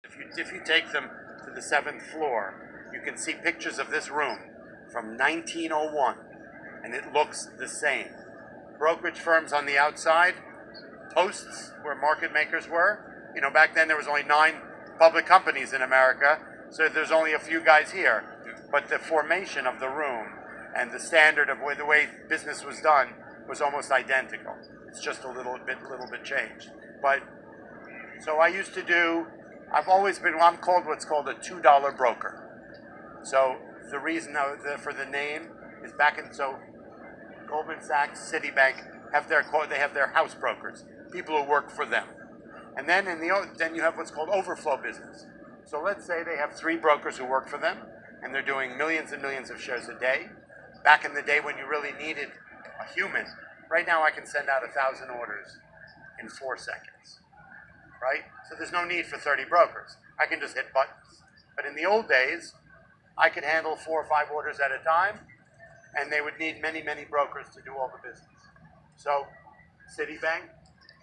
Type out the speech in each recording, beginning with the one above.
If you take them to the seventh floor, you can see pictures of this room from 1901, and it looks the same. Brokerage firms on the outside, posts where market makers were. You know, back then there was only 9 public companies in America, so there's only a few guys here. But the formation of the room and the standard of the way business was done was almost identical. It's just a little bit changed. But so I used to do. I've always been. I'm called what's called a $2 broker. So the reason for the name is Goldman Sachs, Citibank they have their house brokers, people who work for them, and then then you have what's called overflow business. So let's say they have 3 brokers who work for them, and they're doing millions and millions of shares a day. Back in the day when you really needed a human, right now I can send out 1,000 orders in 4 seconds, right? So there's no need for 30 brokers. I can just hit buttons. But in the old days, I could handle 4 or 5 orders at a time, and they would need many, many brokers to do all the business. So Citibank,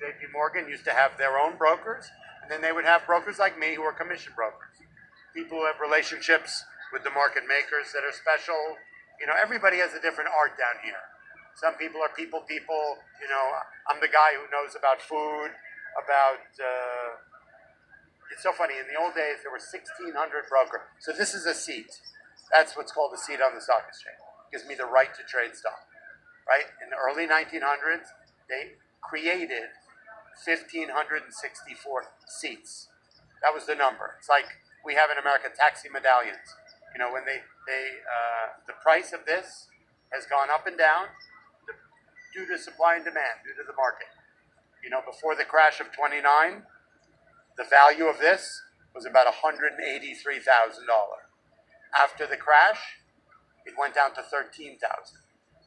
JP Morgan used to have their own brokers, and then they would have brokers like me who are commission brokers. People who have relationships with the market makers that are special. You know, everybody has a different art down here. Some people are people. You know, I'm the guy who knows about food, it's so funny, in the old days there were 1,600 brokers. So this is a seat. That's what's called a seat on the stock exchange. It gives me the right to trade stock, right? In the early 1900s, they created 1,564 seats. That was the number. It's like we have in America taxi medallions. You know, when the price of this has gone up and down due to supply and demand, due to the market. You know, before the crash of 29, the value of this was about $183,000. After the crash, it went down to $13,000.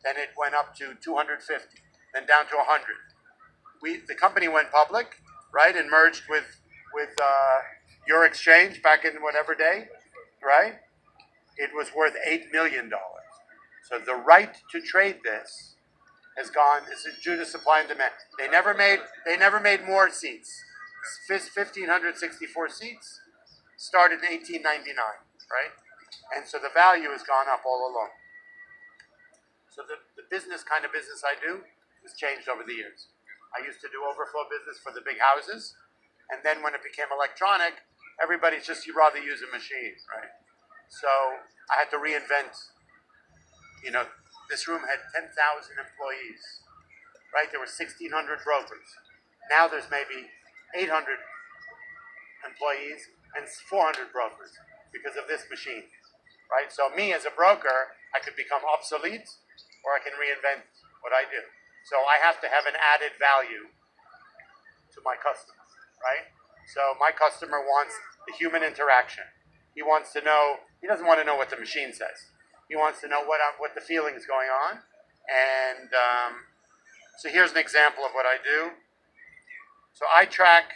Then it went up to $250,000, then down to $100,000. The company went public, right, and merged with your exchange back in whatever day, right? It was worth $8 million. So the right to trade this has gone. This is due to supply and demand. They never made more seats. 1,564 seats started in 1899, right? And so the value has gone up all along. So the kind of business I do has changed over the years. I used to do overflow business for the big houses, and then when it became electronic, you'd rather use a machine, right? So I had to reinvent. You know, this room had 10,000 employees, right? There were 1,600 brokers. Now there's maybe 800 employees and 400 brokers because of this machine, right? So me as a broker, I could become obsolete, or I can reinvent what I do. So I have to have an added value to my customers, right? So my customer wants the human interaction. He doesn't want to know what the machine says. He wants to know what the feeling is going on. And so here's an example of what I do. So I track